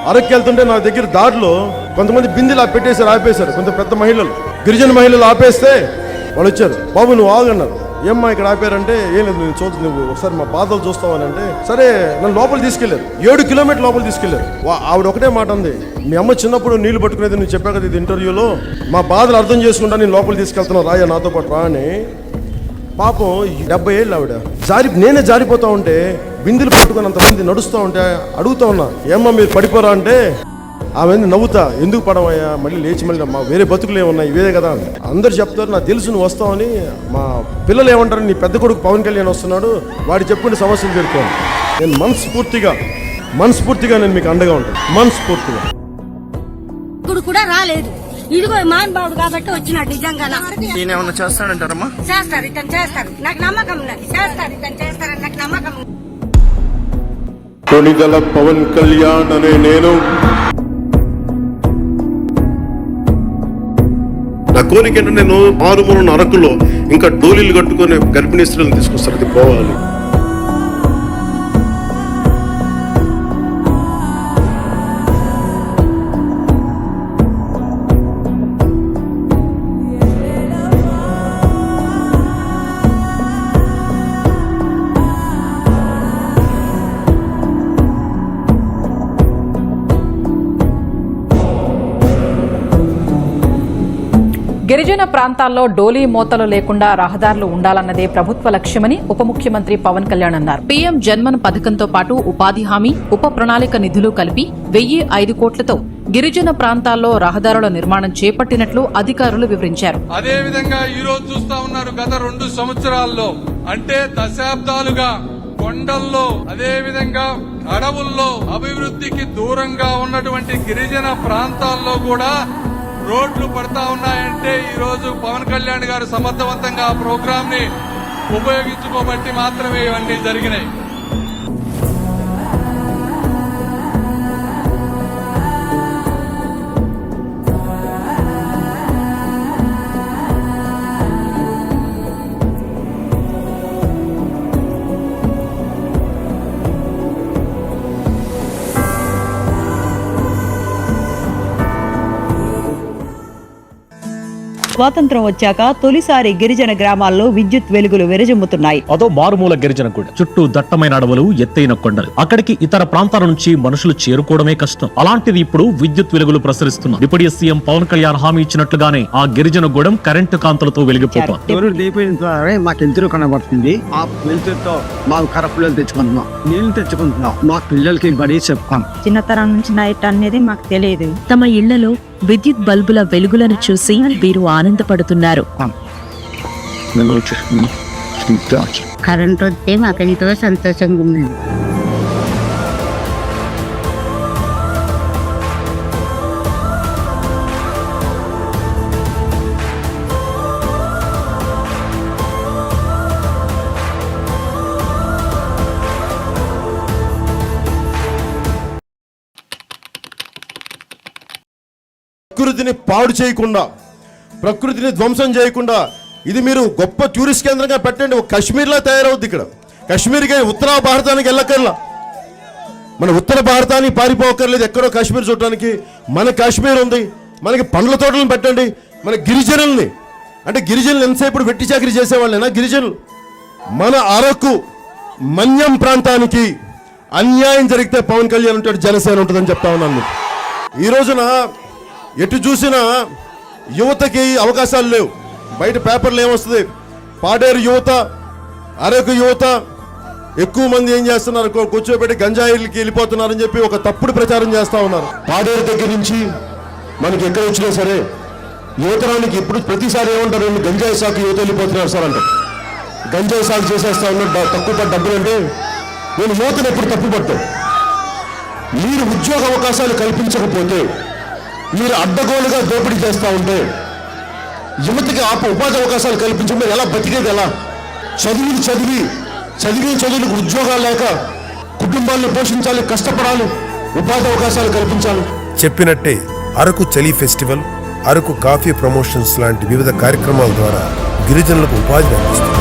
అరక్కి వెళ్తుంటే నా దగ్గర దారిలో కొంతమంది బిందెలు పెట్టేశారు, ఆపేశారు. కొంత పెద్ద మహిళలు, గిరిజన మహిళలు ఆపేస్తే వాళ్ళు వచ్చారు. బాబు నువ్వు ఆగన్నారు. ఏమ్మా ఇక్కడ ఆపారంటే ఏం లేదు, నేను చూద్దాం, నువ్వు ఒకసారి మా బాధలు చూస్తావని అంటే సరే నన్ను లోపల తీసుకెళ్లారు. 7 కిలోమీటర్ల లోపల తీసుకెళ్లారు. ఆవిడ ఒకటే మాట ఉంది, మీ అమ్మ చిన్నప్పుడు నీళ్లు పట్టుకునేది నువ్వు చెప్పా కదా ఇది ఇంటర్వ్యూలో, మా బాధలు అర్థం చేసుకుంటా నేను లోపల తీసుకెళ్తున్నావు, రాయ నాతో పాటు రా అని. పాపం 70 ఏళ్ళు ఆవిడ. నేనే జారిపోతా ఉంటే బిందులు పట్టుకుని అంతమంది నడుస్తూ ఉంటే అడుగుతా ఉన్నా, ఏమ్మా మీరు పడిపోరా అంటే ఆమె నవ్వుతా, ఎందుకు పడవయ్యా, మళ్ళీ లేచి మళ్ళీ మా వేరే బతుకులు ఏమున్నాయి ఇవే కదా. అందరు చెప్తారు నాకు తెలుసు నువ్వు వస్తావని. మా పిల్లలు ఏమంటారు, నీ పెద్ద కొడుకు పవన్ కళ్యాణ్ వస్తున్నాడు, వాడు చెప్పుకునే సమస్యలు పెడుతాను. నేను మనస్ఫూర్తిగా నేను మీకు అండగా ఉంటాను, మనస్ఫూర్తిగా. ఇప్పుడు కూడా రాలేదు, ఇదిగో మహానుభావుడు కాబట్టి వచ్చినాడు. నిజంగా ఏమన్నా చేస్తాడంటారమ్మా? చేస్తారు, ఇతను చేస్తారు, నాకు నమ్మకం ఉన్నది. చేస్తారు, ఇతను చేస్తారని నాకు నమ్మకం ఉంది. కొణిదెల పవన్ కళ్యాణ్ అనే నేను, నా కోరిక ఏంటంటే నేను మారుమూల అరకులో ఇంకా డోలీలు కట్టుకునే గర్భిణీ స్త్రీలను తీసుకొస్తారు, అది పోవాలి. గిరిజన ప్రాంతాల్లో డోలీ మోతలు లేకుండా రహదారులు ఉండాలన్నదే ప్రభుత్వ లక్ష్యమని ఉప ముఖ్యమంత్రి పవన్ కళ్యాణ్ అన్నారు. పీఎం జన్మన్ పథకంతో పాటు ఉపాధి హామీ, ఉప ప్రణాళిక నిధులు కలిపి 1005 కోట్లతో గిరిజన ప్రాంతాల్లో రహదారుల నిర్మాణం చేపట్టినట్లు అధికారులు వివరించారు. అదేవిధంగా ఈ రోజు చూస్తా ఉన్నారు, గత 2 సంవత్సరాల్లో అంటే దశాబ్దాలుగా కొండల్లో అదేవిధంగా అడవుల్లో అభివృద్ధికి దూరంగా ఉన్నటువంటి గిరిజన ప్రాంతాల్లో కూడా రోడ్లు పడతా ఉన్నాయంటే ఈ రోజు పవన్ కళ్యాణ్ గారు సమర్థవంతంగా ఆ ప్రోగ్రామ్ ని ఉపయోగించుకోబట్టి మాత్రమే ఇవన్నీ జరిగినాయి. స్వాతంత్రం వచ్చాక తొలిసారి గిరిజన గ్రామాల్లో విద్యుత్ వెలుగులు విరజిమ్ముతున్నాయి. అదో మారుమూల గిరిజన కూడా, చుట్టూ దట్టమైన అడవులు, ఎత్తైన కొండలు, అక్కడికి ఇతర ప్రాంతాల నుంచి మనుషులు చేరుకోవడమే కష్టం. అలాంటిది ఇప్పుడు విద్యుత్ వెలుగులు ప్రసరిస్తున్నారు. డిప్యూటీ సీఎం పవన్ కళ్యాణ్ హామీ ఇచ్చినట్లుగానే ఆ గిరిజన గూడెం కరెంటు కాంతులతో వెలిగిపోతుంది. మాకు ఎంతో కనబడుతుంది. ఆ వెలుతురుతో మాకు కరపులు తెచ్చుకుంటున్నాం, నీళ్లు తెచ్చుకుంటున్నాం, మా పిల్లలకి బడి చెప్తాం. చిన్నతరం నుంచి నైట్ అనేది మాకు తెలియదు. తమ ఇళ్లలో విద్యుత్ బల్బుల వెలుగులను చూసి వీరు ఆనందపడుతున్నారు. కరెంట్ వస్తే మాకు ఎంతో సంతోషంగా ఉంది. ప్రకృతిని పాడు చేయకుండా, ప్రకృతిని ధ్వంసం చేయకుండా, ఇది మీరు గొప్ప టూరిస్ట్ కేంద్రంగా పెట్టండి. ఒక కాశ్మీర్లా తయారవుద్ది. ఇక్కడ కాశ్మీర్కి ఉత్తర భారతానికి వెళ్ళక్కర్లా, మన ఉత్తర భారతానికి పారిపోకర్లేదు ఎక్కడో కాశ్మీర్ చూడటానికి. మన కాశ్మీర్ ఉంది, మనకి పండ్ల తోటలను పెట్టండి. మన గిరిజనుల్ని, అంటే గిరిజనులు ఎంతసేపు వెట్టి చాకరీ చేసేవాళ్ళేనా గిరిజనులు? మన అరకు మన్యం ప్రాంతానికి అన్యాయం జరిగితే పవన్ కళ్యాణ్ ఉంటాడు, జనసేన ఉంటుందని చెప్తా ఉన్నాను. ఈ రోజున ఎటు చూసినా యువతకి అవకాశాలు లేవు. బయట పేపర్లు ఏమొస్తుంది, పాడేరు యువత, అరకు యువత ఎక్కువ మంది ఏం చేస్తున్నారు, కూర్చోబెట్టి గంజాయిలకి వెళ్ళిపోతున్నారని చెప్పి ఒక తప్పుడు ప్రచారం చేస్తా ఉన్నారు. పాడేరు దగ్గర నుంచి మనకి ఎక్కడ వచ్చినా సరే యువతరానికి ఇప్పుడు ప్రతిసారి ఏమంటారు, గంజాయి సాగు యువత వెళ్ళిపోతున్నారు సార్ అంటారు. గంజాయి సాగు చేసేస్తా ఉన్నారు, తక్కువ డబ్బులు అంటే నేను యువతను ఎప్పుడు తప్పు పట్టాను. మీరు ఉద్యోగ అవకాశాలు కల్పించకపోతే, మీరు అడ్డగోలుగా దోపిడీ చేస్తూ ఉంటే, యువతకి ఉపాధి అవకాశాలు కల్పించడం ఎలా బతికేది? ఎలా చదువులకు ఉద్యోగాలు లేక కుటుంబాలను పోషించాలి, కష్టపడాలి, ఉపాధి అవకాశాలు కల్పించాలి. చెప్పినట్టే అరకు చలి ఫెస్టివల్, అరకు కాఫీ ప్రమోషన్స్ లాంటి వివిధ కార్యక్రమాల ద్వారా గిరిజనులకు ఉపాధిని అందిస్తుంది.